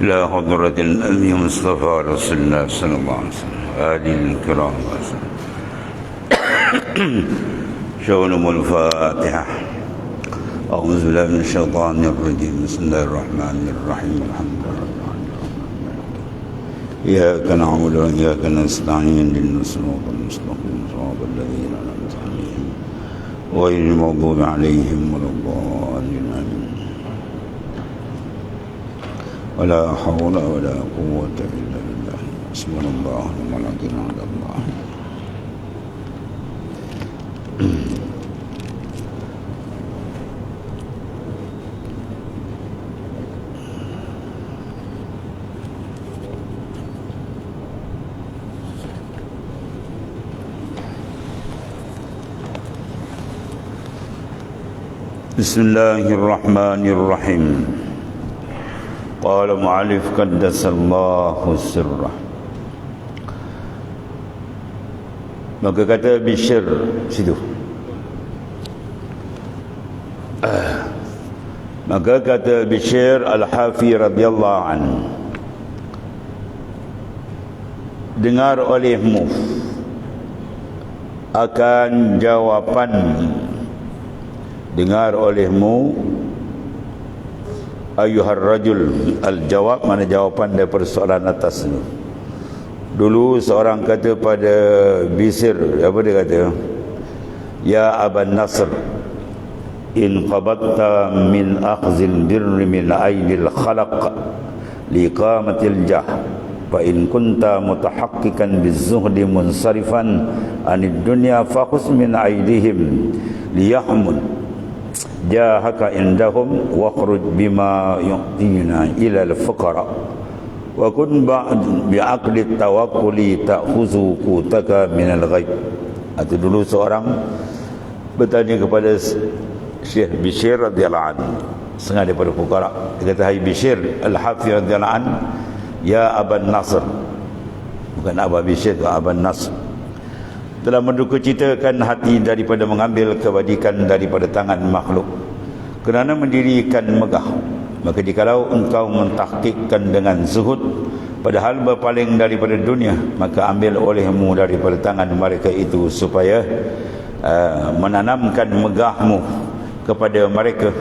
إلى حضرة النبي مصطفى رسول الله صلى الله عليه وسلم آله الكرام شؤون الفاتحة. أعوذ بالله من الشيطان الرجيم. بسم الله الرحمن الرحيم. الحمد لله إياك نعبد وإياك نستعين اهدنا الصراط المستقيم صراط الذين أنعمت عليهم غير المغضوب عليهم ولا الضالين آمين. ولا حول ولا قوة إلا بالله. حسبنا الله ونعم الوكيل على الله. بسم الله الرحمن الرحيم. قال معلف قدس الله سره. Maka kata Bishr situ. Maka kata Bishr Al-Hafi radhiyallahu anhu, dengar olehmu akan jawapan, dengar olehmu ayuhar rajul. Al-jawab mana jawapan daripada soalan atas ni. Dulu seorang kata pada Bishr, apa dia kata? Ya Aban Nasr, in qabatta min akhzil birri min aidil khalaq liqamatil jah fa in kunta mutahaqqiqan bizuhdi munsarifan anid dunya fakhus min aidihim liyahmud jahaka indahum wakhruj bima yu'tina ila al-fuqara wa kun ba'd bi'aqli tawakkuli ta'khuzu qutaka min al-ghaib. Itu dulu seorang bertanya kepada Syekh Bishr radhiyallahu anhu, setengah daripada fuqara. Dia kata, hai Bishr Al-Hafi radhiyallahu anhu, ya Aban Nasr, bukan Aban Bishr, Aban Nasr, telah mendukacitakan hati daripada mengambil kebajikan daripada tangan makhluk kerana mendirikan megah. Maka jikalau engkau mentahqiqkan dengan zuhud padahal berpaling daripada dunia, maka ambil olehmu daripada tangan mereka itu supaya menanamkan megahmu kepada mereka,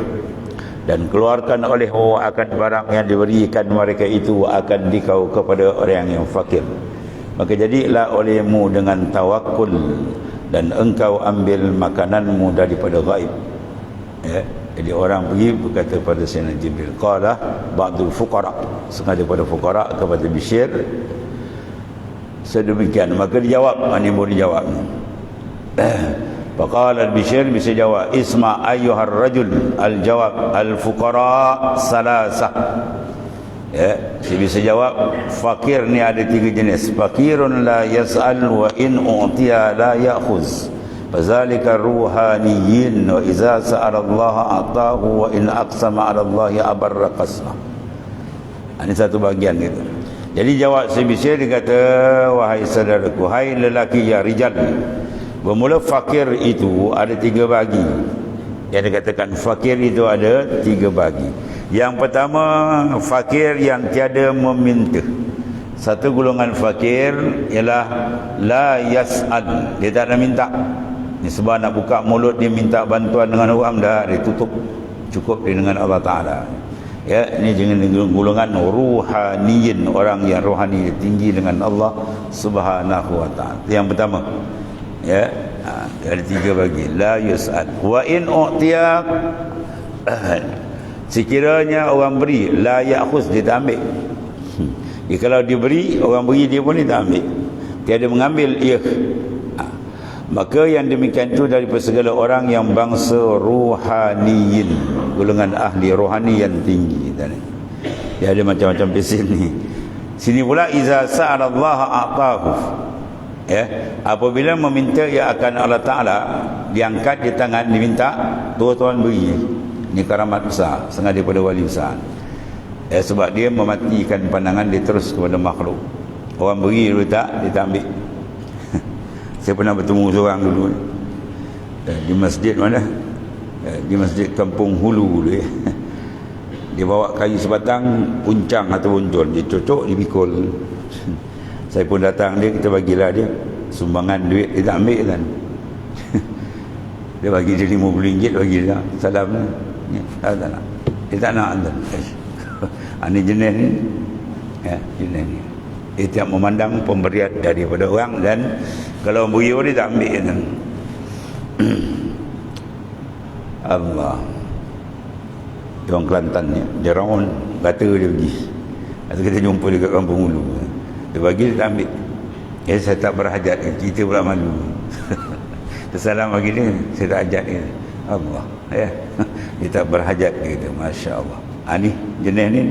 dan keluarkan olehmu akan barang yang diberikan mereka itu akan dikau kepada orang yang fakir. Maka jadilah olehmu dengan tawakul, dan engkau ambil makananmu daripada ghaib. Ya. Jadi orang pergi berkata pada Sayyidina Jibril, qala ba'dul fuqara, setengah daripada fuqara kepada Bishr sedemikian. Maka dijawab, ini boleh dijawab. Faqala Bishr, bisa jawab, isma ayyuhar rajul, al-jawab al-fuqara salasah. Ya, saya bisa jawab, fakir ni ada tiga jenis. Fakirun la yas'al wa in u'tiya la ya'khuz, fazalika ruhaniyin, wa iza sa'ala Allah a'tahu wa in aqsama 'ala Allah abarra qasmah. Ini satu bahagian gitu. Jadi jawab si Bishr, dia kata, wahai saudaraku, hai lelaki ya rijal, bermula fakir itu ada tiga bagi. Yang dikatakan fakir itu ada tiga bagi. Yang pertama, fakir yang tiada meminta. Satu golongan fakir ialah la yas'al, dia tak ada minta. Ni sebab nak buka mulut dia minta bantuan dengan orang, dah dia tutup, cukup dia dengan Allah Ta'ala. Ya, ini dengan golongan ruhaniyin, orang yang rohani, tinggi dengan Allah Subhanahu wa Ta'ala. Yang pertama. Ya, ada tiga bagi. La yus'al wa in u'tiya, sekiranya orang beri, la ya'khuz, dia tak ambil. Kalau diberi, orang beri, dia pun dia tak ambil, tiada mengambil ia. Maka yang demikian itu daripada segala orang yang bangsa ruhaniyin, golongan ahli rohani yang tinggi. Dia ada macam-macam di sini. Sini pula, iza sa'ala Allah a'tahu. Ya, apabila meminta, ia akan Allah Ta'ala diangkat di tangan, diminta, Tuhan beri. Ini karamat besar, setengah daripada wali besar. Ya, sebab dia mematikan pandangan dia terus kepada makhluk. Orang beri dulu tak, dia tak ambil. Saya pernah bertemu seorang dulu di masjid mana? Di masjid Kampung Hulu dulu ya. Dia bawa kayu sebatang, puncang atau buncul, dia cocok, dia pikul. Saya pun datang dia, kita bagilah dia sumbangan duit, dia tak ambil kan. Dia bagi dia RM50, bagi dia salam. Tak nak. Dia tak nak. Ini jenis ni. Ya, jenis ni. Dia tiap memandang pemberian daripada orang, dan kalau beri dia tak ambil kan. Allah. Dia orang Kelantan ni, dia raun kata dia pergi. Atau kita jumpa dekat Kampung Ulu. Dia bagi, dia tak ambil. Saya tak berhajat, kita pula malu. Salam bagi dia, saya tak hajat dia. Allah, ya. Dia tak berhajat dia, Masya Allah. Ni jenis ni.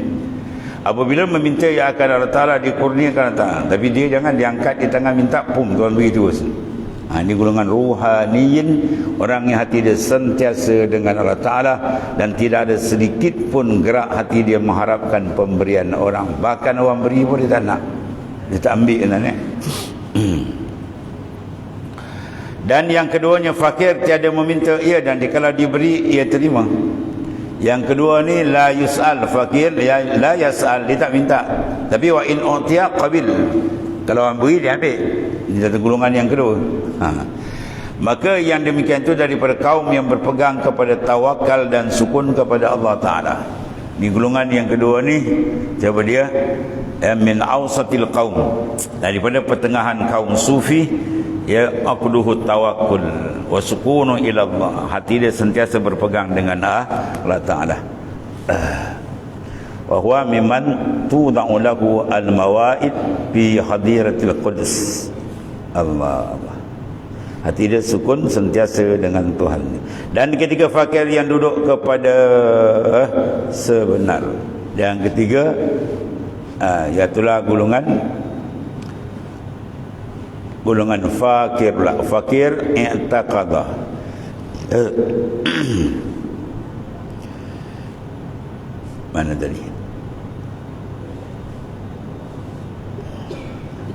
Apabila meminta ia akan Allah Ta'ala dikurniakan Allah Ta'ala. Tapi dia jangan diangkat di tangan minta, pum, Tuhan beri terus. Ini golongan ruhaniyin, orang yang hati dia sentiasa dengan Allah Ta'ala, dan tidak ada sedikit pun gerak hati dia mengharapkan pemberian orang. Bahkan orang beri pun dia tak nak, dia tak ambil kan. Dan yang keduanya, fakir, tiada meminta ia, dan kalau diberi ia terima. Yang kedua ni, la yus'al, fakir la yas'al, dia tak minta. Tapi wa in utiya qabil, kalau orang beri dia ambil. Ini satu golongan yang kedua. Maka yang demikian itu daripada kaum yang berpegang kepada tawakal dan sukun kepada Allah Ta'ala. Ini golongan yang kedua ni, siapa dia? Min awsatil qaum, daripada pertengahan kaum sufi. Ya, aqduhu tawakkul wa sukunu ila Allah, hati dia sentiasa berpegang dengan Allah Ta'ala. Wa huwa mimman tuda'u lahu al-mawaid fi hadiratil qudus. Allah. Hati dia sukun sentiasa dengan Tuhan. Dan ketiga, fakir yang duduk kepada sebenar. Yang ketiga, iaitulah golongan fakir pula. Fakir i'taqadah, mana tadi?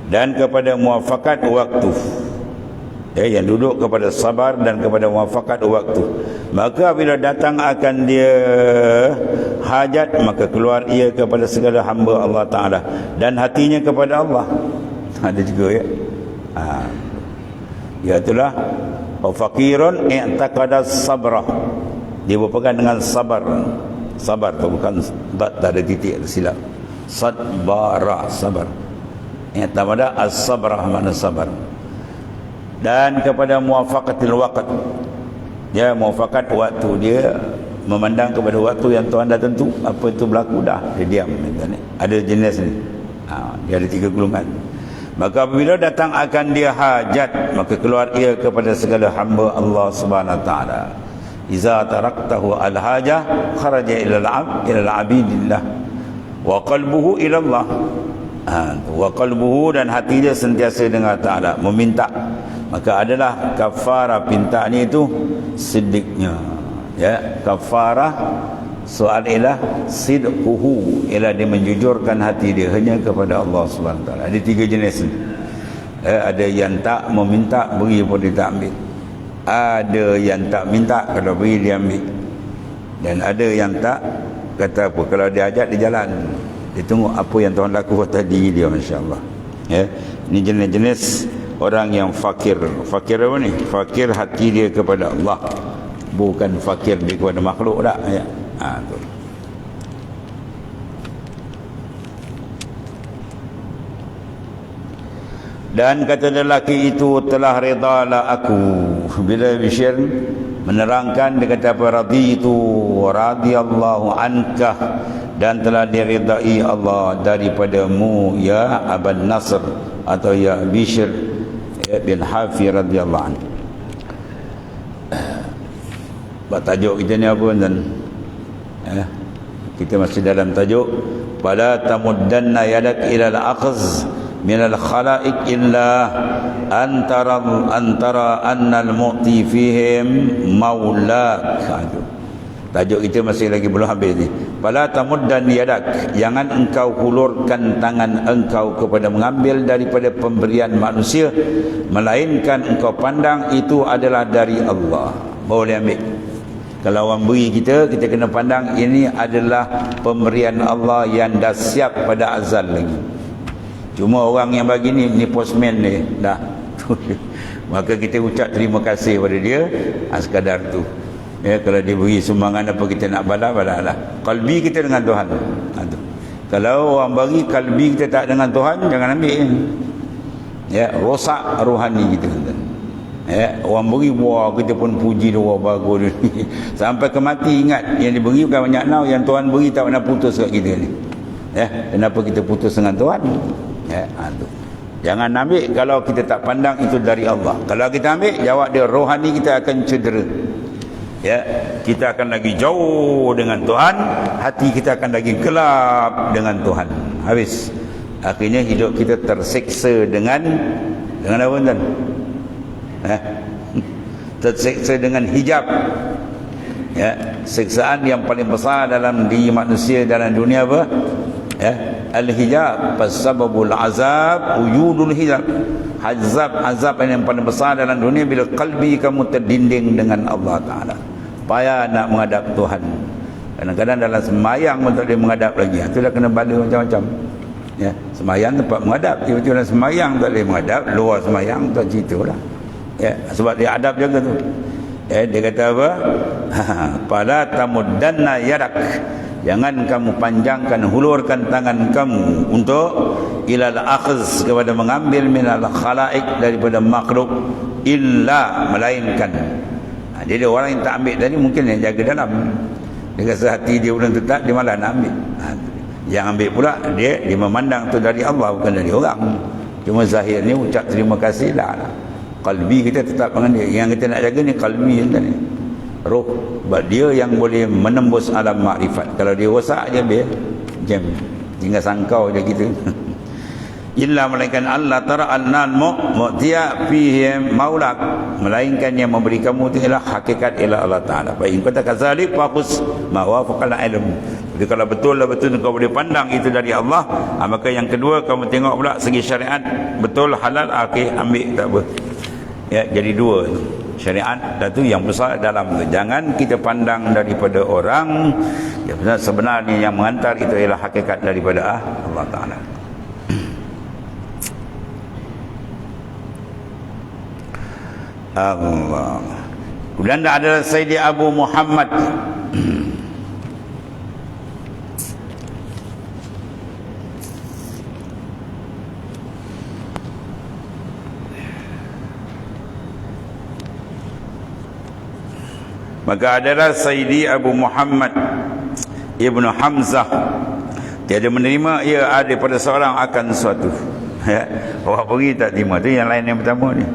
Dan kepada muafakat waktu, yang duduk kepada sabar dan kepada muafakat waktu. Maka bila datang akan dia hajat, maka keluar ia kepada segala hamba Allah Ta'ala, dan hatinya kepada Allah. Ada juga ya. Iaitulah fakirun i'taqada sabrah, dia berpegang dengan sabar. Sabar tu bukan tak ada titik, ada silap. Sadbara, sabar. I'taqada as-sabrah, makna sabar. Dan kepada muwafaqatil waqt, dia muwafaqat waktu, dia memandang kepada waktu yang Tuhan dah tentu. Apa itu berlaku dah, dia diam. Ada jenis ni. Dia ada tiga golongan. Maka apabila datang akan dia hajat, maka keluar ia kepada segala hamba Allah Subhanahu Wa Ta'ala. Iza taraktahu al-hajah kharaja ila al-abidillah wa qalbuhu ila Allah. Wa qalbuhu, dan hati dia sentiasa dengan Ta'ala, meminta. Maka adalah kafarah pinta ni itu siddiqnya. Ya, kafarah soal ialah sidquhu, ialah dia menjujurkan hati dia hanya kepada Allah Subhanahu Wa Taala. Ada tiga jenis ni. Ada yang tak meminta, beri pun dia tak ambil. Ada yang tak minta, kalau beri dia ambil. Dan ada yang tak, kata apa, kalau dia ajak dia jalan, dia tengok apa yang Tuhan lakukan tadi dia, masya-Allah. Ya, ini jenis-jenis orang yang fakir. Fakir apa ni? Fakir hati dia kepada Allah, bukan fakir dia kepada makhluk tak ya. Tu. Dan kata lelaki itu, telah redalah aku. Bila Bishr menerangkan, dia kata apa? Raditu radiyallahu anka, dan telah diridai Allah daripadamu ya Aban Nasr, atau ya Bishr bin Hafi radiyallahu anhu. Tajuk kita ni apa tuan? Kita masih dalam tajuk fala tamuddanna yadak ila al-akhz min al-khalaiq illa antara anna al-mu'ti fihim maulak. Tajuk kita masih lagi belum habis ni. Fala tamuddan yadak, jangan engkau hulurkan tangan engkau kepada mengambil daripada pemberian manusia, melainkan engkau pandang itu adalah dari Allah, boleh ambil. Kalau orang beri kita kena pandang ini adalah pemberian Allah yang dah siap pada azal lagi. Cuma orang yang bagi ni postman ni dah. Maka kita ucap terima kasih pada dia, sekadar tu. Ya, kalau dia beri sumbangan apa kita nak balas. Kalbi kita dengan Tuhan. Kalau orang bagi kalbi kita tak dengan Tuhan, jangan ambil. Ya, rosak rohani kita. Ya, orang beri wah kita pun puji dia, wah bagus dia. Sampai ke mati ingat yang diberi bukan banyak now, yang Tuhan beri tak pernah putus kat kita ni. Ya, kenapa kita putus dengan Tuhan? Ya, tu. Jangan ambil kalau kita tak pandang itu dari Allah. Kalau kita ambil, jawab dia rohani kita akan cedera. Ya, kita akan lagi jauh dengan Tuhan, hati kita akan lagi gelap dengan Tuhan. Habis. Akhirnya hidup kita tersiksa dengan apa tuan? Tersiksa dengan hijab. Ya, siksaan yang paling besar dalam diri manusia dalam dunia apa? Ya, al-hijab, fasababul azab wujudul hijab. Azab yang paling besar dalam dunia bila kalbi kamu terdinding dengan Allah Ta'ala. Payah nak menghadap Tuhan. Kadang-kadang dalam semayang pun tak boleh menghadap lagi. Itu dah kena bala macam-macam. Ya, semayang tempat menghadap, tiba-tiba dalam semayang tak boleh menghadap, luar semayang tak cerita lah. Ya, sebab dia adab jaga tu. Ya, dia kata apa? Fala tamuddanna yadak. Jangan kamu panjangkan, hulurkan tangan kamu untuk ilal akhz, kepada mengambil minal khalaik, daripada makhluk, illa, melainkan. Jadi orang yang tak ambil tadi mungkin yang jaga dalam. Dia rasa hati dia belum tetap, dia malah nak ambil. Yang ambil pula dia memandang tu dari Allah, bukan dari orang. Cuma zahir ni ucap terima kasih dah. Kalbi kita tetap dengan dia. Yang kita nak jaga ni kalbi ni. Roh, sebab dia yang boleh menembus alam makrifat. Kalau dia rosak je biar jam, tinggal sangkau je kita. Illa, melainkan Allah tara annal mu'tiya fihi maulak, melainkan yang memberi kamu itu ialah hakikat ialah Allah Ta'ala. Fa in kunta kadzalik faqus ma wafaqal ilm. Jadi kalau betul kau boleh pandang itu dari Allah, maka yang kedua kamu tengok pula segi syariat betul halal, ambil tak apa. Ya, jadi dua tu. Syariat dan tu yang besar dalam tu. Jangan kita pandang daripada orang. Ya, sebenarnya yang mengantar itu ialah hakikat daripada Allah Ta'ala. Allah. Kemudian ada Sayyidi Abu Muhammad maka adalah Sayyidi Abu Muhammad Ibnu Hamzah, tiada menerima ia ada pada seorang akan suatu. Ya, orang pergi tak terima, tu yang lain yang pertama ni.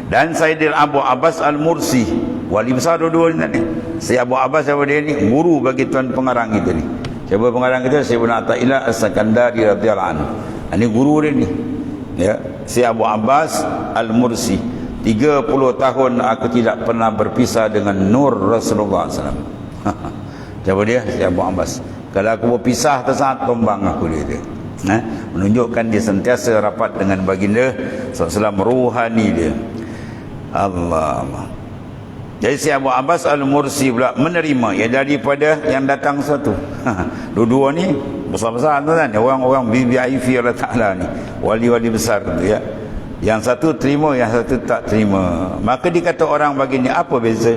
Dan Sayyidil Abu Abbas Al-Mursi, wali besar dua-dua ni. Sayyid Abu Abbas siapa dia ni? Guru bagi tuan pengarang kita ni. Siapa pengarang kita? Sayyidina Athaillah As-Sakandari radhiyallahu anhu. Ini guru dia ni. Ya, Sayyid Abu Abbas Al-Mursi. 30 tahun aku tidak pernah berpisah dengan nur Rasulullah SAW. Siapa dia? Sayyid Abu Abbas. Kalau aku berpisah tersaat tombang aku dia. Menunjukkan dia sentiasa rapat dengan baginda SAW, ruhani dia. Allah. Jadi si Abu Abbas Al-Mursi pula menerima ya daripada yang datang satu. Dua-dua ni besar-besar tu kan, orang-orang VIP Allah Ta'ala ni, wali-wali besar tu ya. Yang satu terima, yang satu tak terima. Maka dikata orang begini, apa beza?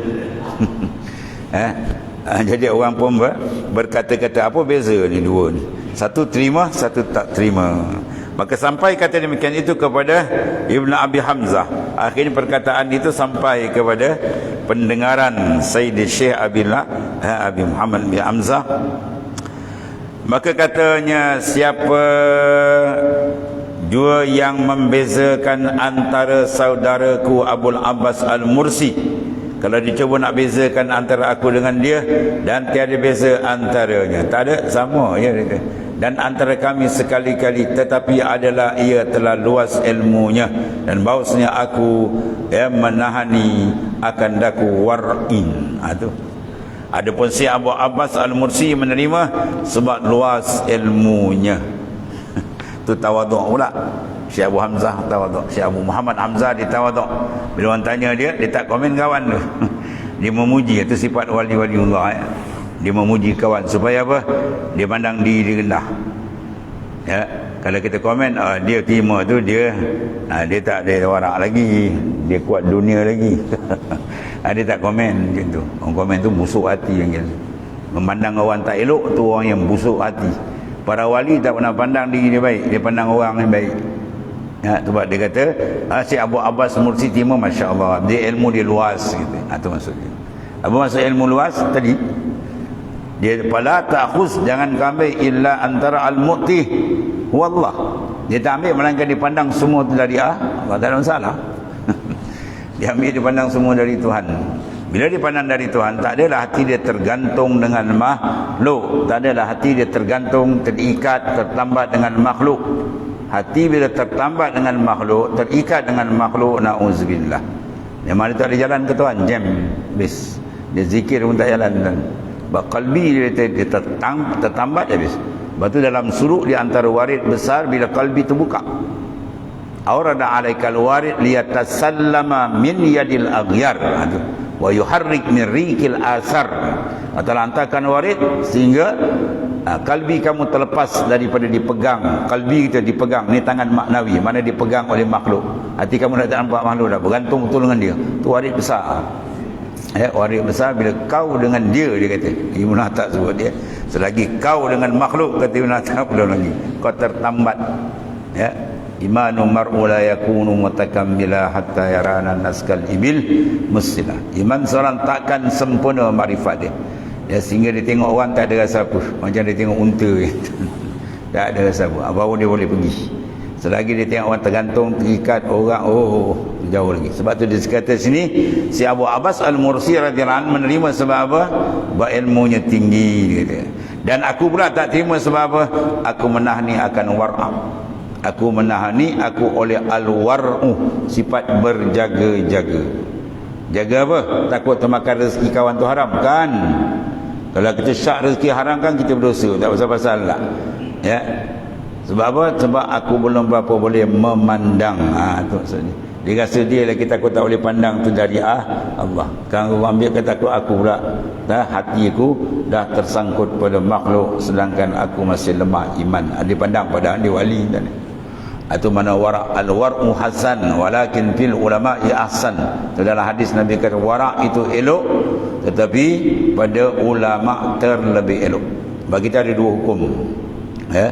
Jadi orang pun berkata-kata, apa beza ni dua ni? Satu terima, satu tak terima. Maka sampai kata demikian itu kepada Ibn Abi Hamzah. Akhirnya perkataan itu sampai kepada pendengaran Sayyid Syekh Abi Muhammad bin Hamzah. Maka katanya, siapa jua yang membezakan antara saudaraku Abu Abbas Al-Mursi, kalau dicuba nak bezakan antara aku dengan dia, dan tiada beza antaranya, tak ada, sama ya. Dan antara kami sekali-kali, tetapi adalah ia telah luas ilmunya, dan bahawasanya aku menahani akan daku war'in. Itu. Adapun si Abu Abbas Al-Mursi menerima sebab luas ilmunya. Itu tawaduk pula. Si Abu Hamzah tawaduk, si Abu Muhammad Hamzah dia tawaduk. Bila orang tanya dia tak komen kawan tu. Dia memuji, itu sifat wali-waliullah ya. Dia memuji kawan supaya apa? Dia pandang diri rendah. Ya, kalau kita komen dia terima tu dia tak ada warak lagi, dia kuat dunia lagi. Dia tak komen macam tu. Orang komen tu busuk hati yang gitu. Memandang orang tak elok tu orang yang busuk hati. Para wali tak pernah pandang diri dia baik, dia pandang orang yang baik. Ya, sebab dia kata Syekh Abu Abbas Mursi terima, masya-Allah, dia ilmu dia luas gitu. Itu maksudnya. Apa maksud ilmu luas tadi? Dia pala ta'khuz, jangan ambil illa antara al-mu'tih wallah. Dia tak ambil melainkan dipandang semua dari Allah, tak ada masalah. Dia ambil dipandang semua dari Tuhan. Bila dipandang dari Tuhan, tak adalah hati dia tergantung dengan makhluk, tak adalah hati dia tergantung, terikat, tertambat dengan makhluk. Hati bila tertambat dengan makhluk, terikat dengan makhluk, na'udzubillah, yang mana tak ada jalan ke Tuhan, jam habis. Dia zikir pun tak jalan. Dan kalbi dia tertambat habis. Lepas tu dalam suruk di antara warid besar, bila kalbi terbuka, awrada alaikal warid liyatasallama min yadil aghyar, wa yuharrik min riqil asar. Telah hantarkan warid sehingga kalbi kamu terlepas daripada dipegang. Kalbi kita dipegang, ni tangan maknawi, mana dipegang oleh makhluk. Hati kamu dah tak nampak makhluk dah, bergantung betul dengan dia. Tu warid besar. Warid besar bila kau dengan dia kata. Ibn Atak sebut dia, selagi kau dengan makhluk, kata Ibn Atak, belum lagi kau tertambat. Ya, imanu mar'u la yakunu mutakammila hatta yarana naskal ibil musila. Iman seorang takkan sempurna makrifat dia. Ya, sehingga dia tengok orang tak ada rasa apa, macam dia tengok unta tak ada rasa apa, baru dia boleh pergi. Selagi dia tengok orang tergantung, terikat orang, jauh lagi. Sebab tu dia kata sini, si Abu Abbas Al-Mursi radhiyallahu anhu menerima sebab apa? Sebab ilmunya tinggi, dia kata. Dan aku pula tak terima sebab apa? Aku menahani akan war'a. Aku menahani aku oleh al-war'u, sifat berjaga-jaga. Jaga apa? Takut termakan rezeki kawan tu haram kan? Kalau kita syak rezeki haram kan kita berdosa, tak pasal-pasal lah. Ya. Sebab apa? Sebab aku belum berapa boleh memandang. Tu maksudnya. Dia rasa dia lagi takut tak boleh pandang tu dari Allah. Kalau ambil kata aku pula hati aku dah tersangkut pada makhluk, sedangkan aku masih lemah iman. Dia pandang pada dia wali dan itu mana wara' al-war'u hasan walakin fil ulama'i ahsan. Dalam hadis Nabi kata wara' itu elok, tetapi pada ulama terlebih elok. Bagi kita ada dua hukum. Ya.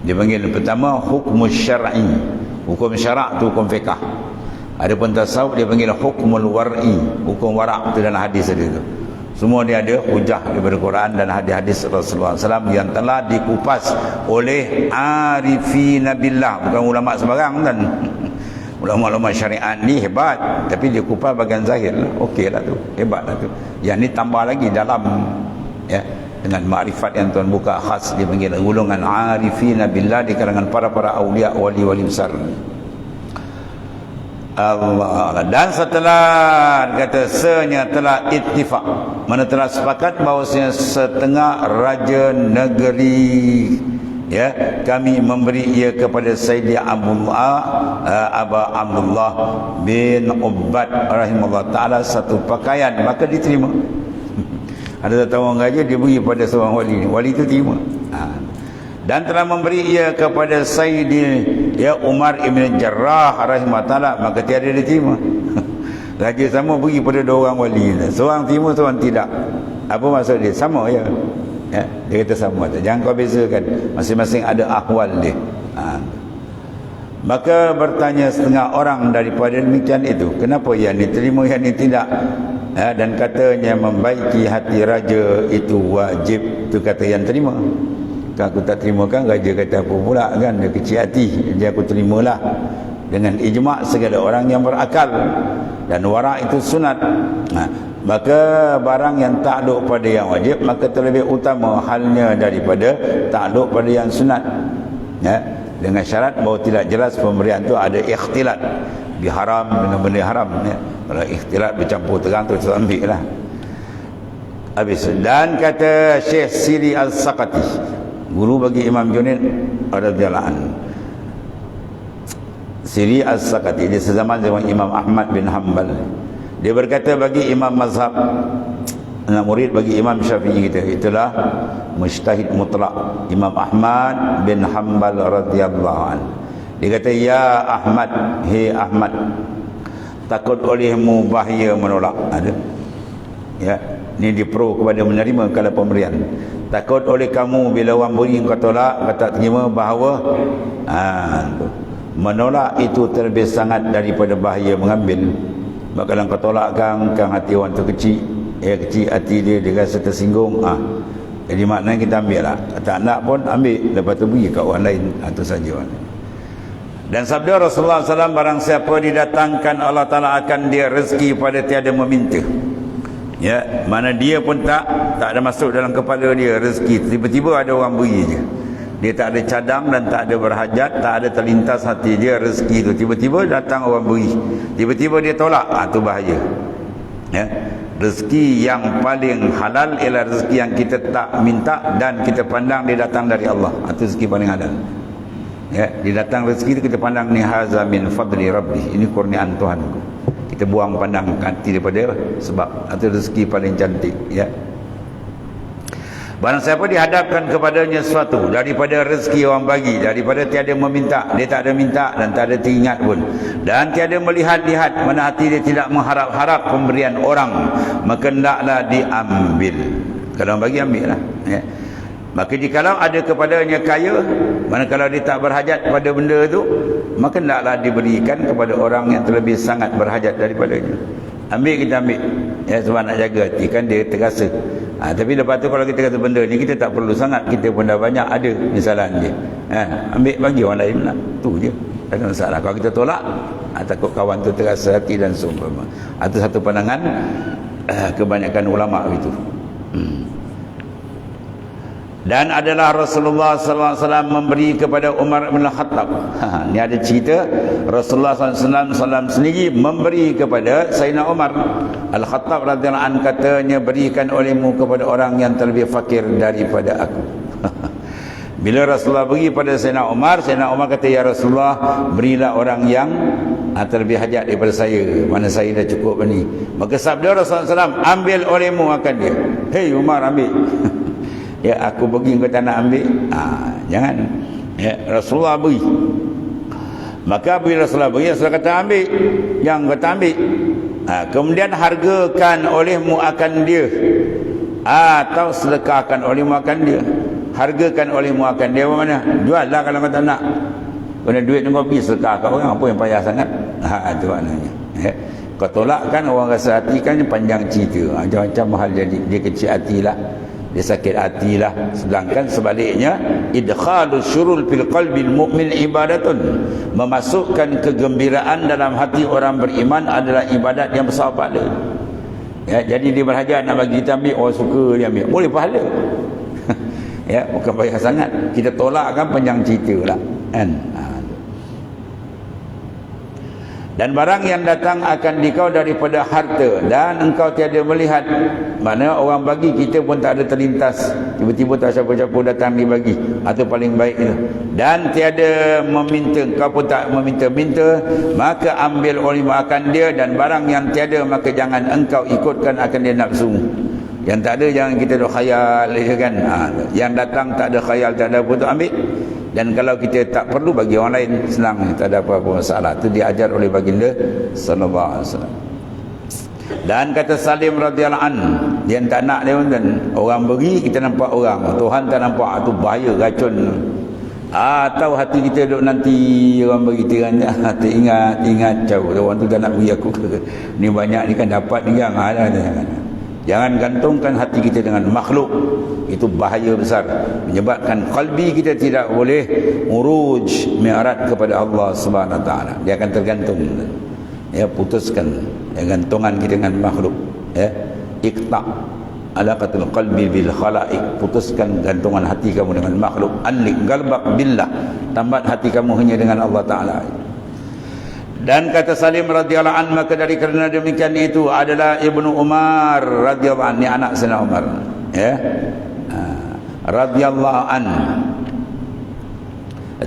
Dia panggil pertama hukum syar'i. Hukum syarak tu hukum fiqh. Adapun tasawuf dia panggil hukmul war'i, hukum wara' tu dalam hadis dia tu. Semua dia ada hujah daripada Quran dan hadis-hadis Rasulullah SAW yang telah dikupas oleh arifin billah, bukan ulama sebarang kan. Ulama-ulama syariat ni hebat, tapi dia kupas bahagian zahir lah. Okey lah tu, hebat lah tu. Yang ni tambah lagi dalam, ya, dengan makrifat yang Tuhan buka khas, dia panggil golongan arifin billah di kalangan para-para awliya, wali-wali besar. Allah. Dan setelah kata senya telah ittifaq, mana telah sepakat bahawasanya setengah raja negeri, ya, kami memberi ia kepada Sayyidi Aba Abdullah bin Ubbad rahimahullah ta'ala satu pakaian, maka diterima. Ada satu orang raja dia beri pada seorang wali, wali itu terima. Dan telah memberi ia kepada Sayyidi, ya, Umar ibn Jarrah rahimahullah ta'ala, maka tiada diterima. Raja sama beri pada dua orang wali, seorang terima, seorang tidak. Apa maksud dia? Sama ya. Ya, dia kata sama. Jangan kau bezakan, masing-masing ada ahwal dia. Maka bertanya setengah orang daripada demikian itu, kenapa yang ni terima, yang ni tidak? Ya, dan katanya membaiki hati raja itu wajib. Itu kata yang terima. Kan aku tak terima kan, raja kata apa pula kan, dia kecil hati, jadi aku terimalah dengan ijma' segala orang yang berakal. Dan wara' itu sunat. Maka barang yang takluk pada yang wajib, maka terlebih utama halnya daripada takluk pada yang sunat, ya, dengan syarat bahawa tidak jelas pemberian itu ada ikhtilat biharam dengan benda haram, ya. Kalau ikhtilat bercampur terang tu ambil lah habis. Dan kata Syekh Siri Al-Saqati, guru bagi Imam Junaid radhiyallahu anhu, Siri Al-Saqati dia sezaman dengan Imam Ahmad bin Hanbal. Dia berkata bagi imam mazhab, anak murid bagi Imam Syafi'i kita, itulah mujtahid mutlak Imam Ahmad bin Hanbal radhiyallahu an. Dia kata, ya Ahmad, hei Ahmad, takut olehmu bahaya menolak. Ada ya, ni dipro kepada menerima kalau pemberian. Takut oleh kamu bila orang beri kau tolak, kau tak terima, bahawa menolak itu terlebih sangat daripada bahaya mengambil. Maka kalau kau tolakkan, kan hati orang tu kecil, kecil hati dia, dia rasa tersinggung. Jadi maknanya kita ambil lah. Tak nak pun ambil, lepas tu beri kat orang lain. Itu saja. Dan sabda Rasulullah SAW, barang siapa didatangkan Allah Ta'ala akan dia rezeki pada tiada meminta. Ya, mana dia pun tak ada masuk dalam kepala dia rezeki. Tiba-tiba ada orang beri je. Dia tak ada cadang dan tak ada berhajat, tak ada terlintas hati dia rezeki tu. Tiba-tiba datang orang beri, tiba-tiba dia tolak, tu bahaya. Ya, rezeki yang paling halal ialah rezeki yang kita tak minta dan kita pandang dia datang dari Allah. Itu rezeki paling halal. Ya, dia datang rezeki itu kita pandang, ni haza min fadli rabbi, ini kurniaan Tuhanku. Kita buang pandang hati daripada sebab itu rezeki paling cantik. Ya, barang siapa dihadapkan kepadanya sesuatu daripada rezeki orang bagi, daripada tiada meminta, dia tak ada minta dan tak ada teringat pun, dan tiada melihat-lihat, mana hati dia tidak mengharap-harap pemberian orang, maka hendaklah diambil. Kalau orang bagi, ambil lah. Ya. Maka jikalau ada kepadanya kaya, mana kalau dia tak berhajat pada benda itu, maka hendaklah diberikan kepada orang yang terlebih sangat berhajat daripadanya. Ambil, kita ambil. Ya, sebab nak jaga hati, kan dia terasa. Tapi lepas tu kalau kita kata benda ni kita tak perlu sangat, kita pun dah banyak ada, misalan dia. Ambil bagi orang lain lah. Tu je. Tak ada masalah. Kalau kita tolak, takut kawan tu terasa hati dan seumpama. Itu satu pandangan kebanyakan ulama itu. Dan adalah Rasulullah SAW memberi kepada Umar bin Khattab. Ini ada cerita Rasulullah SAW sendiri memberi kepada Sayyidina Umar Al-Khattab radhiyallahu anhu, katanya, berikan olehmu kepada orang yang terlebih fakir daripada aku. Bila Rasulullah beri pada Sayyidina Umar kata, ya Rasulullah, berilah orang yang terlebih hajat daripada saya, mana saya dah cukup ni. Maka sabda Rasulullah SAW, ambil olehmu akan dia. Hei Umar, ambil. Ya, aku bagi kau tak nak ambil, jangan. Ya, Rasulullah beri. Maka bila Rasulullah beri, Rasulullah kata ambil, yang kata ambil. Kemudian hargakan olehmu akan dia, atau sedekahkan olehmu akan dia. Hargakan olehmu akan dia mana? Jual lah kalau kau tak nak. Kena duit tu kau pergi sedekah kat orang, apa yang payah sangat. Itu maknanya. Ya. Kau tolak kan, orang rasa hati kan panjang cerita, macam-macam hal jadi. Dia kecil hatilah, dia sakit hatilah. Sedangkan sebaliknya, idkhalus syurul fil qalbil mu'min ibadatun, memasukkan kegembiraan dalam hati orang beriman adalah ibadat yang besar pahala. Ya, jadi dia berhajat nak bagi kita ambil, orang suka dia ambil, boleh pahala. Ya, bukan payah sangat. Kita tolak kan panjang cerita lah kan. Dan barang yang datang akan dikau daripada harta, dan engkau tiada melihat, mana orang bagi kita pun tak ada terlintas, tiba-tiba tak siapa-siapa datang dibagi, itu paling baik itu. Dan tiada meminta, engkau pun tak meminta-minta, maka ambil olehmu akan dia. Dan barang yang tiada, maka jangan engkau ikutkan akan dia nafsu. Yang tak ada jangan kita duk khayal kan. Yang datang tak ada khayal, tak ada apa, tu ambil. Dan kalau kita tak perlu bagi orang lain, senang, tak ada apa-apa masalah. Itu diajar oleh baginda sallallahu alaihi wasallam. Dan kata Salim radhiyallahu an, dia tak nak dia kan, orang beri kita nampak orang, Tuhan tak nampak, itu bahaya, racun. Atau hati kita duk nanti orang beri tirannya, ingat jauh, orang tu tak nak beri aku. Ni banyak ni kan dapat ni kan. Jangan gantungkan hati kita dengan makhluk. Itu bahaya besar, menyebabkan qalbi kita tidak boleh uruj mi'rad kepada Allah Subhanahu wa taala. Dia akan tergantung. Ya, putuskan gantungan kita dengan makhluk. Ya, iqta alaqatul qalbi bil khalaiq. Putuskan gantungan hati kamu dengan makhluk. Anlik qalbak billah. Tambat hati kamu hanya dengan Allah taala. Dan kata Salim radhiyallahu anhu, maka dari kerana demikian itu adalah Ibnu Umar radhiyallahu anhu, ni anak Sayyidina Umar, ya, radhiyallahu anhu,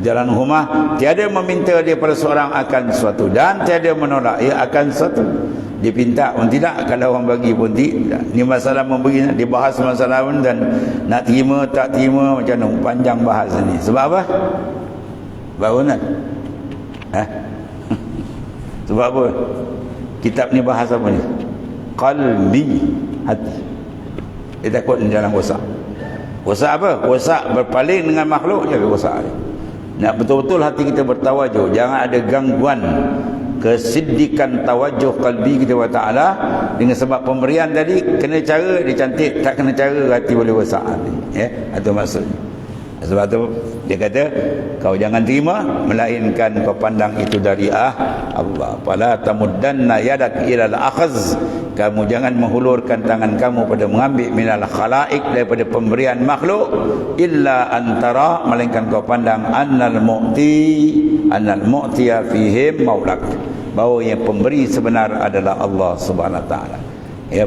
jalan humah, tiada meminta daripada seorang akan sesuatu dan tiada menolak ia akan sesuatu. Dia pinta pun tidak, kalau orang bagi pun tidak. Ni masalah memberi, dibahas masalah pun, dan nak terima tak terima macam mana, panjang bahas ni. Sebab apa? Sebab apa nak? Sebab apa? Kitab ni bahas apa ni? Qalbi, hati. Dia takut ni jalan rosak. Rosak apa? Rosak berpaling dengan makhluk je rosak ni. Nak betul-betul hati kita bertawajuh, jangan ada gangguan kesiddikan tawajuh qalbi kita wa ta'ala. Dengan sebab pemberian tadi, kena cara dia cantik, tak kena cara hati boleh rosak. Itu maksudnya. Sebab tu dia kata, kau jangan terima melainkan kau pandang itu dari Allah. Fala tamuddanna yadak ilal akhaz, kamu jangan menghulurkan tangan kamu pada mengambil minal khalaik, daripada pemberian makhluk, illa antara, melainkan kau pandang annal mu'tiya fihim maulak, bahawa yang pemberi sebenar adalah Allah Subhanahu wa taala.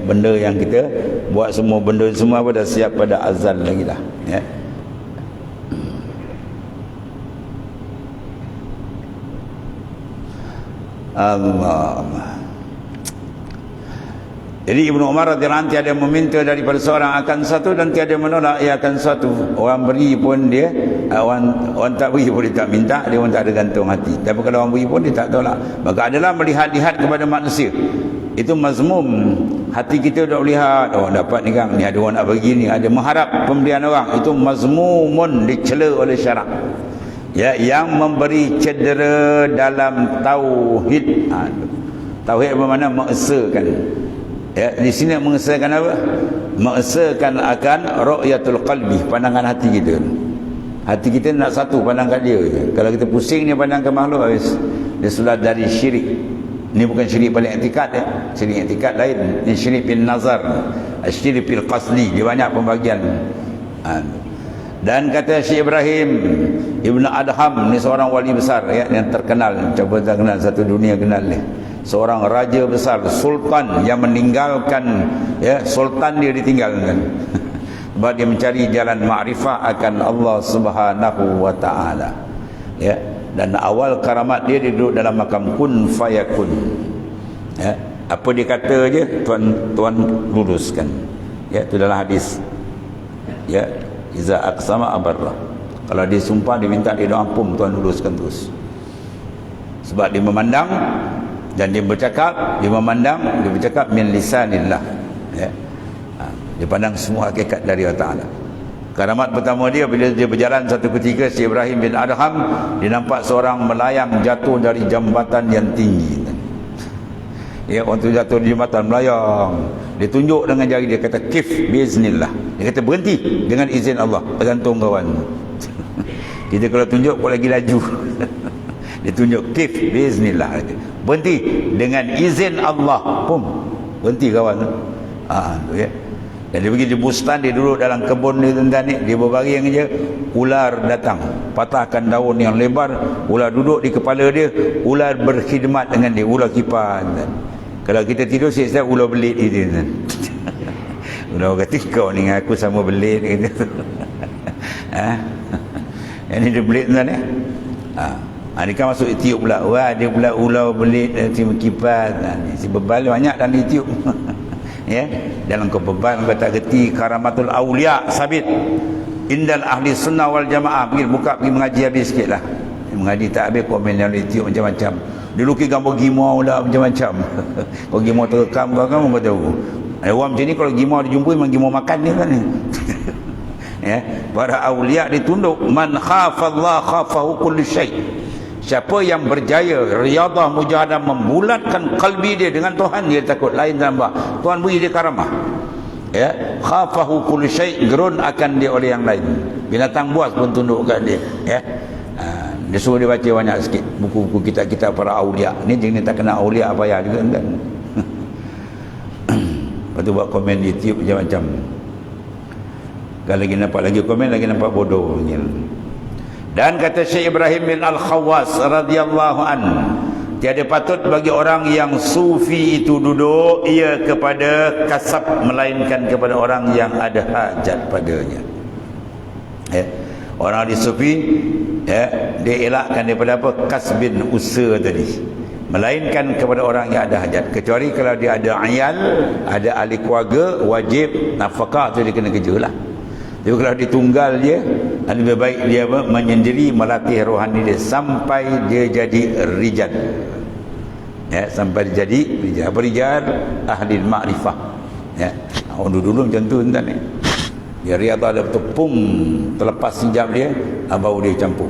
Benda yang kita buat, semua benda semua dah siap pada azal lagi dah. Allah. Jadi Ibnu Umar radhiyallahu anhu tiada meminta daripada seorang akan satu dan tiada menolak ia akan satu. Orang beri pun dia, orang tak beri pun dia tak minta, dia pun tak ada gantung hati. Tapi kalau orang beri pun dia tak tolak. Maka adalah melihat-lihat kepada manusia, itu mazmum. Hati kita dah lihat, oh dapat ni kan, ni ada orang nak bagi ni, ada mengharap pemberian orang, itu mazmumun, dicela oleh syarak. Yang memberi cedera dalam tauhid. Tauhid bermakna mengesakan. Di sini mengesakan apa? Mengesakan akan ru'yatul qalbi, pandangan hati kita. Hati kita nak satu, pandang kat dia je. Kalau kita pusing ni pandang ke makhluk, habis dia sudah dari syirik. Ini bukan syirik paling i'tikad, syirik i'tikad lain. Ini syirik bin nazar, syirik bil qasdi. Dia banyak pembagian. Dan kata Syekh Ibrahim Ibn Adham, ni seorang wali besar yang terkenal, coba terkenal, satu dunia kenal ni. Seorang raja besar, sultan yang meninggalkan, sultan dia ditinggalkan. Sebab dia mencari jalan ma'rifah akan Allah Subhanahu wa taala. Dan awal karamat dia duduk dalam makam kun fayakun. Apa dia kata je, Tuan luruskan. Itu dalam hadis. Iza aqsama abarra. Kalau dia sumpah, dia minta dia doa ampun, Tuan luruskan terus. Sebab dia memandang dan dia bercakap, dia memandang, dia bercakap min lisanillah. Dia pandang semua hakikat dari Allah Ta'ala. Karamat pertama dia, bila dia berjalan satu ketika, Syekh Ibrahim bin Adham, dia nampak seorang melayang jatuh dari jambatan yang tinggi. Orang tu jatuh di jambatan, melayang. Dia tunjuk dengan jari, dia kata kif biiznillah. Dia kata berhenti dengan izin Allah, tergantung kawan. Kita kalau tunjuk kau lagi laju. Dia tunjuk kif biiznillah, berhenti dengan izin Allah, pum, berhenti kawan. Dan dia pergi di bustan, dia duduk dalam kebun dia tentang ni, dia berbaring je, ular datang, patahkan daun yang lebar, ular duduk di kepala dia, ular berkhidmat dengan dia, ular kipas. Kalau kita tidur siap-siap ular belit itu. Ular kata kau ni dengan aku sama belit gitu. Ini dia belit tuan ni. Ini kan masuk tiup pula. Wah, dia pula ular belit tiup kipas. Si bebal banyak dan ditiup. Dalam kau bebal kau tak gerti karamatul aulia sabit indal ahli sunnah wal jamaah. Pergi mengaji habis sikitlah. Mengaji tak habis komen yang ditiup macam-macam. Dia lukis gambar gimau lah macam-macam. Kalau gimau terekam kau tahu. Ada orang macam ni, kalau gimau dijumpa memang gimau makan dia kan. Para awliya ditunduk, man khafallah khafahu kulli syai. Siapa yang berjaya riyadah mujahadah membulatkan kalbi dia dengan Tuhan, dia takut lain tambah. Tuhan beri dia karamah. Khafahu kulli syai, gerun akan dia oleh yang lain. Binatang buas pun tunduk kat dia. Dia suruh dia baca banyak sikit buku-buku kitab-kitab para awliya. Ni jenis tak kena awliya apa ya juga kan. Lepas tu buat komen di YouTube macam-macam. Kalau lagi nampak lagi komen, lagi nampak bodoh. Dan kata Syekh Ibrahim bin Al-Khawwas radhiyallahu an, tiada patut bagi orang yang sufi itu duduk ia kepada kasab, melainkan kepada orang yang ada hajat padanya. Orang di sufi, dia elakkan daripada apa? Kasbin, usaha tadi. melainkan kepada orang yang ada hajat, kecuali kalau dia ada ayal, ada ahli keluarga, wajib nafkah tu dia kena kerja lah. Jadi kalau dia tunggal je, lebih baik dia menyendiri, melatih rohani dia sampai dia jadi rijal. Ya, sampai dia jadi rijal. Apa rijal? Ahli ma'rifah. Ya, orang dulu macam tu tuan ni. Dia riadah ada betul, pum, terlepas hijab dia, baru dia campur.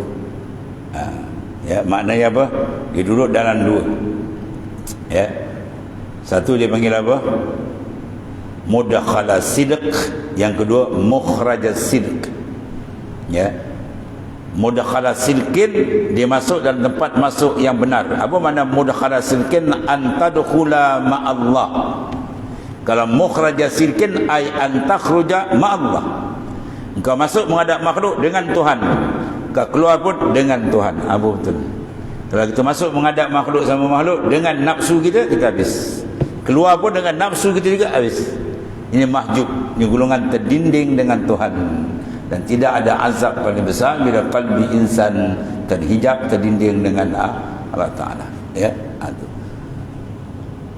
Ya, maknanya apa? Dia duduk dalam dua. Ya. Satu dia panggil apa? Mudakhala sidq, yang kedua mukhraj sidq. Ya. Mudakhala sidqin, dia masuk dalam tempat masuk yang benar. Apa makna mudakhala sidqin? Antadkhula ma'allah. Kalau mukhraj sidqin ay antakhruja ma'allah. Engkau masuk menghadap makhluk dengan Tuhan, engkau keluar pun dengan Tuhan. Betul. Kalau kita masuk menghadap makhluk sama makhluk dengan nafsu kita, kita habis. Keluar pun dengan nafsu kita juga habis. Ini mahjub, ini golongan terdinding dengan Tuhan. Dan tidak ada azab paling besar bila qalbi insan terhijab, terdinding dengan Allah Ta'ala. Ya, itu.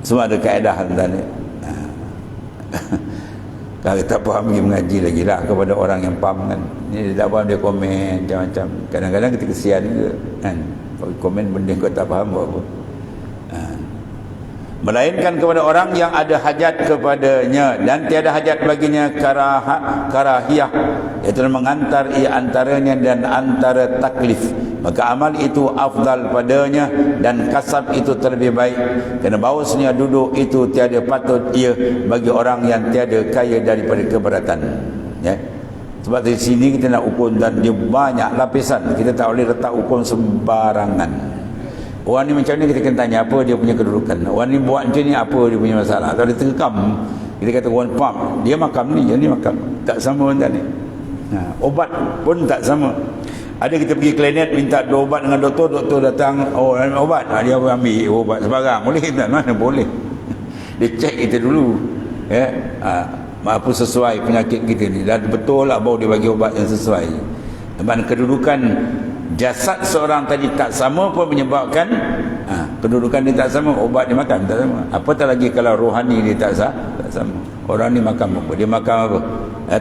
Semua ada kaedah dan kalau kita faham, pergi mengaji lagi lah kepada orang yang faham kan. Ini dia tak faham, dia komen macam-macam. Kadang-kadang kita kesian juga kan. Kalau komen benda kau tak faham buat apa. Melainkan kepada orang yang ada hajat kepadanya dan tiada hajat baginya karahiyah, iaitu mengantar ia antaranya dan antara taklif, maka amal itu afdal padanya dan kasab itu terlebih baik, kerana bahawasanya duduk itu tiada patut ia bagi orang yang tiada kaya daripada keberatan. Ya. Sebab di sini kita nak ukur dan dia banyak lapisan, kita tak boleh letak hukum sembarangan. Orang ni macam ni kita kena tanya apa dia punya kedudukan. Orang ni buat macam ni apa dia punya masalah. Kalau dia terkam, kita kata orang pam, dia makam ni, dia ni makam. Tak sama macam ni. Obat pun tak sama. Ada kita pergi klinik minta ubat dengan doktor, doktor datang, oh obat, dia ambil ubat sebarang. Boleh tak? Mana boleh. Dia cek kita dulu. Ya, apa sesuai penyakit kita ni. Dan betul lah baru dia bagi ubat yang sesuai. Dan kedudukan jasad seorang tadi tak sama pun menyebabkan kedudukan dia tak sama, obat dia makan tak sama. Apatah lagi kalau rohani dia tak sama. Orang ni makan apa? Dia makan apa?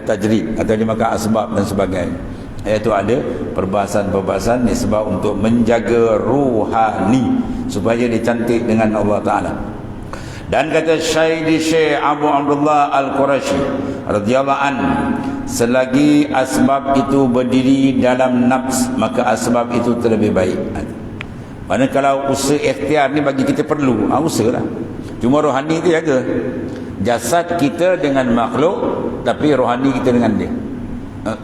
Tajrid, atau dia makan asbab dan sebagainya. Iaitu ada perbahasan-perbahasan ni sebab untuk menjaga rohani supaya dia cantik dengan Allah Ta'ala. Dan kata Syekh Abu Abdullah Al-Qurashi radhiyallahu anhu, selagi asbab itu berdiri dalam nafs, maka asbab itu terlebih baik. Mana kalau usaha ikhtiar ni bagi kita perlu, usaha lah. Cuma rohani itu jaga. Jasad kita dengan makhluk, tapi rohani kita dengan dia.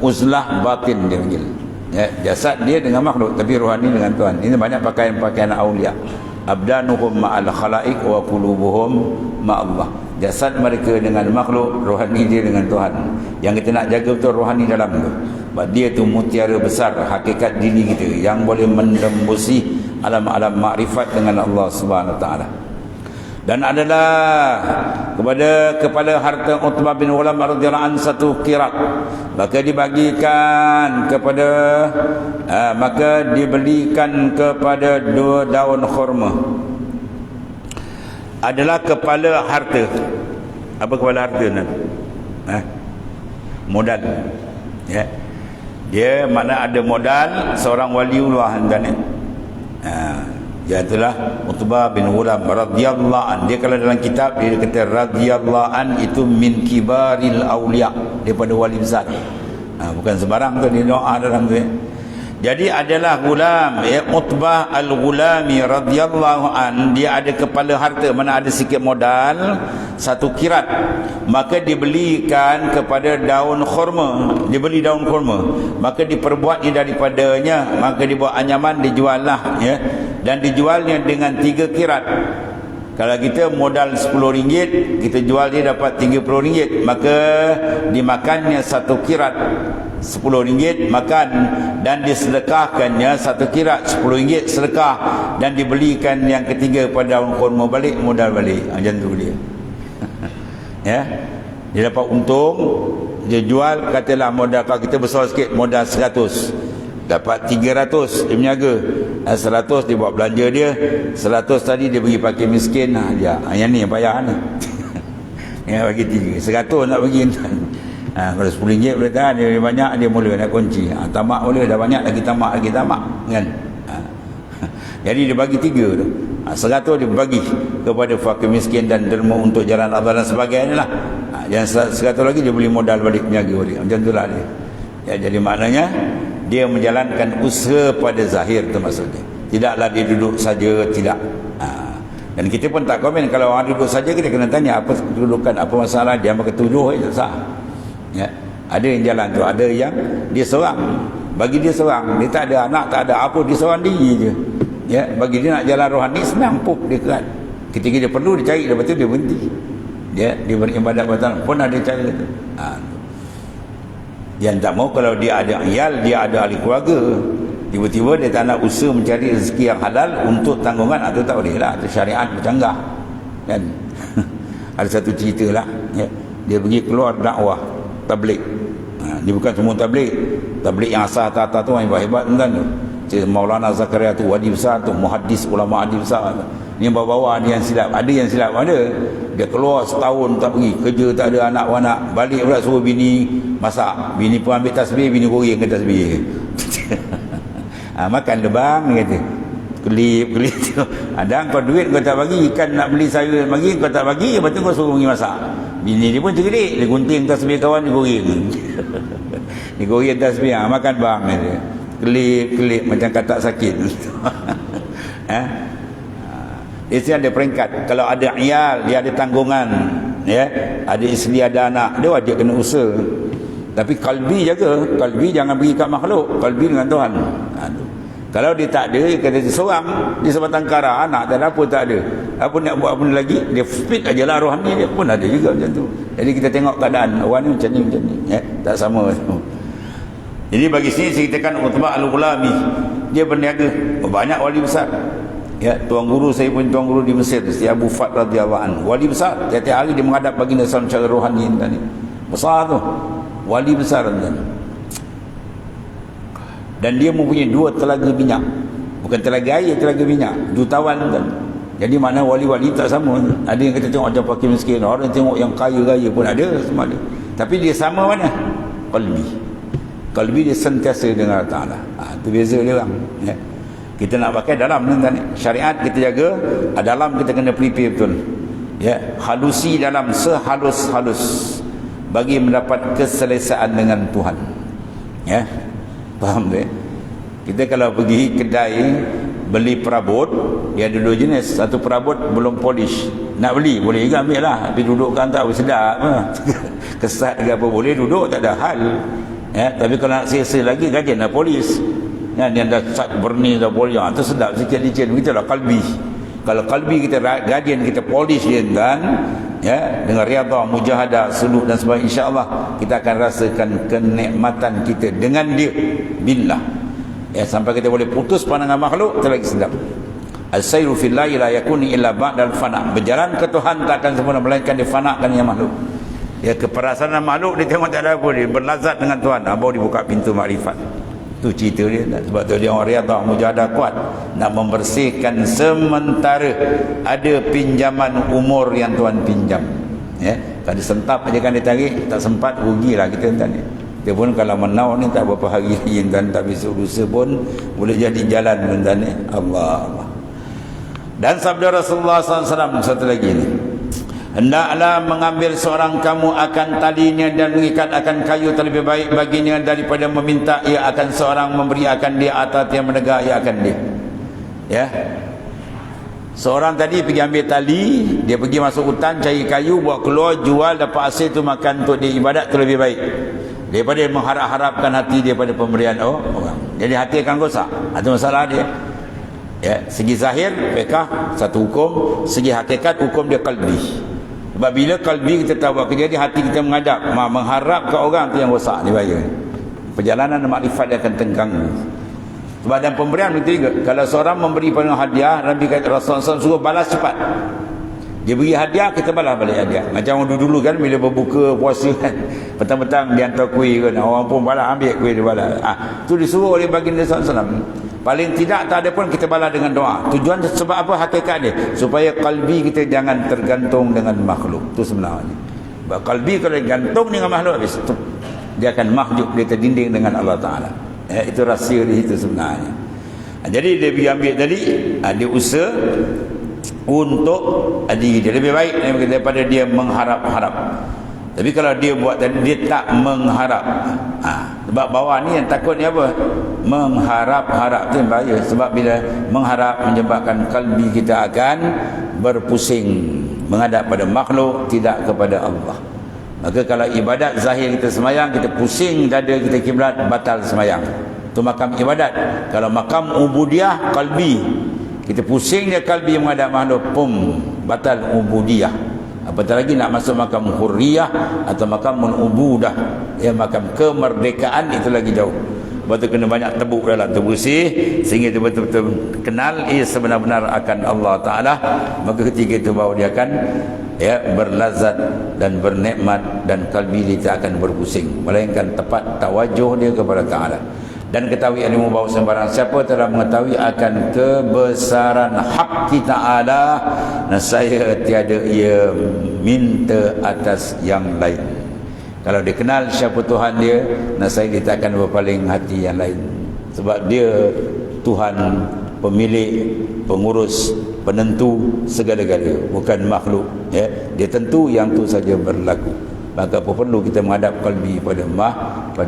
Uzlah batin dia panggil. Ya, jasad dia dengan makhluk, tapi rohani dengan Tuhan. Ini banyak pakaian-pakaian aulia. Abdanuhum ma'al khalaik wa qulubuhum ma'allah. Jasad mereka dengan makhluk, rohani dia dengan Tuhan. Yang kita nak jaga betul rohani dalam tu. Sebab dia tu mutiara besar hakikat diri kita yang boleh menembusi alam-alam makrifat dengan Allah Subhanahu Wa Taala. Dan adalah kepada kepala harta Utbah bin Ghulam radhiyallahu anhu satu qirat, maka dibagikan kepada maka dibelikan kepada 2 daun khurma. Adalah kepala harta. Apa kepala harta ni? Modal. Ya. Dia mana ada modal seorang waliullah kan. Iaitu Utbah bin Ghulam radhiyallahu an. Dia kalau dalam kitab dia kata radhiyallahu an itu min kibaril auliya, daripada wali besar. Bukan sembarang tu, dia doa dalam tu. Jadi adalah Ghulam, Utbah al-Ghulami radhiyallahu an, dia ada kepala harta, mana ada sikit modal, 1 kirat. Maka dibelikan kepada daun khurma. Dia beli daun khurma, maka diperbuat dia daripadanya, maka dibuat anyaman, dijual lah, ya. Dan dijualnya dengan 3 kirat. Kalau kita modal RM10, kita jual dia dapat RM30, maka dimakannya 1 kirat RM10 makan, dan disedekahkannya 1 kirat RM10 sedekah, dan dibelikan yang ketiga pada daun kurma, balik modal balik. Macam tu dia. Ya, dia dapat untung, dia jual, katalah modal kalau kita besar sikit modal 100, dapat 300 dia meniaga, 100 dia buat belanja dia, 100 tadi dia bagi pakai miskin. Dia yang ni yang payah ni. Yang bagi 3 100 nak bagi tuan. Kalau RM10 boleh tahan, dia banyak dia mula nak kunci. Tamak boleh, dah banyak lagi tamak kan. Jadi dia bagi 3 tu. 100 dia bagi kepada fakir miskin dan derma untuk jalan Allah dan sebagainya lah. Yang 100 lagi dia beli modal balik peniaga balik. Macam itulah dia. Ya, jadi maknanya dia menjalankan usaha pada zahir tu maksudnya. Tidaklah dia duduk saja, tidak. Dan kita pun tak komen kalau orang duduk saja, kita kena tanya apa kedudukan, apa masalah dia, maka tuduh itu sah. Ya. Ada yang jalan tu, ada yang dia seorang. Bagi dia seorang, dia tak ada anak, tak ada apa, dia seorang diri je. Ya, bagi dia nak jalan rohani senang, puk dia kerat. Ketika dia perlu dia cari, lepas tu dia berhenti. Dia beribadat batal pun ada cara tu. Yang tak mau kalau dia ada iyal, dia ada ahli keluarga, tiba-tiba dia tak nak usaha mencari rezeki yang halal untuk tanggungan, atau tak boleh lah, itu syariat bercanggah kan. Ada satu cerita lah, ya. Dia pergi keluar dakwah tabligh. Dia bukan semua tabligh yang asal atas tu yang hebat-hebat tuan tu. Maulana Zakaria tu wadi besar tu, muhaddis, ulama hadis besar tu. Ni yang bawah-bawah ni yang silap. Ada yang silap ada. Dia keluar setahun tak pergi, kerja tak ada, anak-anak, balik pula suruh bini masak. Bini pun ambil tasbih, bini goreng ke tasbih. Makan dia bang, dia kata. Kelip tu. Ada kau duit kau tak bagi, ikan nak beli sayur bagi kau tak bagi, lepas tu kau suruh pergi masak. Bini dia pun cerdik, dia gunting tasbih kawan, dia goreng. Dia goreng tasbih, makan bang dia. Kelip macam katak sakit. Isteri ada peringkat. Kalau ada iyal, dia ada tanggungan, ya, ada isteri, ada anak, dia wajib kena usaha. Tapi kalbi jaga, kalbi jangan bagi kat makhluk, kalbi dengan Tuhan. Kalau dia tak ada, dia kata dia seorang di sebatang kara, anak tak ada apa, tak ada apa nak buat apa lagi, dia speed aja lah rohani dia pun ada juga macam tu. Jadi kita tengok keadaan orang ni macam ni, ya, tak sama. Jadi bagi sini saya ceritakan Utbah Al-Ghulami, dia berniaga, banyak wali besar. Ya, tuan guru saya pun tuan guru di Mesir, si Abu Fat radhiyallahu anhu, wali besar. Tiap-tiap hari dia menghadap baginda sallallahu secara rohani tadi. Besar tu, wali besar tadi. Dan dia mempunyai 2 telaga minyak. Bukan telaga air, telaga minyak. Jutawan kan. Jadi mana wali-wali tak sama. Ada yang kita tengok macam fakir miskin, orang yang tengok yang kaya-kaya pun ada, semua ada. Tapi dia sama mana? Qalbi dia sentiasa dengan Allah Ta'ala. Itu beza dia orang. Ya. Kita nak pakai dalam ni, syariat kita jaga, dalam kita kena prepare betul. Ya, halusi dalam sehalus-halus bagi mendapat keselesaan dengan Tuhan. Ya. Faham tak? Kita kalau pergi kedai beli perabot, dia ada 2 jenis. Satu perabot belum polish. Nak beli boleh juga ambil lah, tapi dudukkan tak sedap. Kesat ke apa boleh duduk, tak ada hal. Ya, tapi kalau nak selesa lagi gajian dah polis. Ya, dia dah cat berni dah boleh. Tu sedap sikit licin. Begitulah kalbi. Kalau kalbi kita gajian, kita polis dia kan, ya, dengan riyadhah, mujahadah, suluk dan sebagainya, insya-Allah kita akan rasakan kenikmatan kita dengan dia billah. Ya, sampai kita boleh putus pandangan makhluk, terlagi sedap. Al-sayru fillahi la yakuni illa ba'dal fana. Berjalan ke Tuhan tak akan sempurna melainkan difanakan yang makhluk. Ya, keperasaan makhluk dia tengok tak ada apa, dia berlazat dengan Tuhan, baru dibuka pintu makrifat. Tu cerita dia. Sebab tu dia orang riyadhah, mujahadah kuat, nak membersihkan sementara ada pinjaman umur yang Tuhan pinjam. Ya, kalau sentap aja kan dia tarik, tak sempat, rugilah kita tuan ni. Dia pun kalau menau ni tak berapa hari lagi tuan, tak besok lusa pun boleh jadi jalan tuan ni. Allah. Dan sabda Rasulullah SAW satu lagi ni, hendaklah mengambil seorang kamu akan talinya dan mengikat akan kayu terlebih baik baginya daripada meminta ia akan seorang memberi akan dia atau yang menegak ia akan dia. Ya. Seorang tadi pergi ambil tali, dia pergi masuk hutan cari kayu, buat keluar, jual, dapat hasil tu makan untuk dia ibadat, tu lebih baik daripada mengharap-harapkan hati dia pada pemberian orang. Jadi hati akan rosak. Itu masalah dia. Ya, segi zahir fiqh satu hukum, segi hakikat hukum dia kalbi. Sebab bila kalbi kita tahu apa jadi, hati kita menghadap, mengharap ke orang tu yang rosak dia bahaya. Perjalanan makrifat dia akan terganggu. Sebab dalam pemberian begitu juga. Kalau seorang memberi pada hadiah, Nabi kata Rasulullah SAW suruh balas cepat. Dia beri hadiah, kita balas balik hadiah. Macam orang dulu kan, bila berbuka puasa kan, petang-petang dia hantar kuih kan, orang pun balas, ambil kuih dia balas. Tu disuruh oleh baginda SAW. Paling tidak tak ada pun kita balas dengan doa. Tujuan sebab apa hakikat dia? Supaya kalbi kita jangan tergantung dengan makhluk. Tu sebenarnya. Sebab kalbi kalau gantung dengan makhluk, habis tu dia akan mahjub, dia terdinding dengan Allah Ta'ala. Itu rahsia di situ sebenarnya. Jadi dia ambil tadi, dia usaha untuk diri dia lebih baik daripada dia mengharap-harap. Tapi kalau dia buat tadi, dia tak mengharap. Sebab bawah ni yang takut ni apa? Mengharap-harap. Itu yang bahaya. Sebab bila mengharap menyebabkan kalbi kita akan berpusing menghadap pada makhluk, tidak kepada Allah. Maka kalau ibadat zahir kita semayang, kita pusing dada kita kiblat, batal semayang. Itu makam ibadat. Kalau makam ubudiyah, kalbi, kita pusing dia kalbi menghadap makhluk, batal ubudiyah. Apatah lagi nak masuk makam hurriyah atau makam ubudah, makam kemerdekaan, itu lagi jauh. Sebab tu kena banyak tebuk dalam tu, bersih sehingga dia betul-betul kenal ia sebenar-benar akan Allah Ta'ala. Maka ketika itu bahawa dia akan berlazat dan bernikmat, dan kalbi dia tak akan berpusing, melainkan tepat tawajuh dia kepada Ta'ala. Dan ketahui ilmu bahawa sembarang siapa telah mengetahui akan kebesaran hak kita Ta'ala, saya tiada ia minta atas yang lain. Kalau dia kenal siapa Tuhan dia, saya dia tak akan berpaling hati yang lain. Sebab dia Tuhan, pemilik, pengurus, penentu segala-galanya, bukan makhluk. Dia tentu yang tu saja berlaku. Maka apa perlu kita menghadap kalbi pada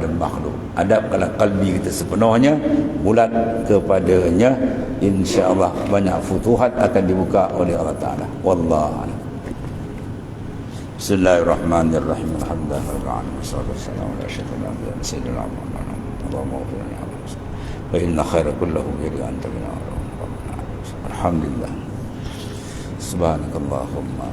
makhluk. Hadapkanlah kalbi kita sepenuhnya bulat kepadanya, insya-Allah banyak futuhat akan dibuka oleh Allah Ta'ala. Wallahu a'lam. Bismillahirrahmanirrahim. Alhamdulillahirabbil alamin. Wassalatu wassalamu ala asyrafil anbiya'i wa sayyidil mursalin. Allahumma ighfir lana wa inna khaira kullahu bi anta bina. Alhamdulillah. Subhanakallahumma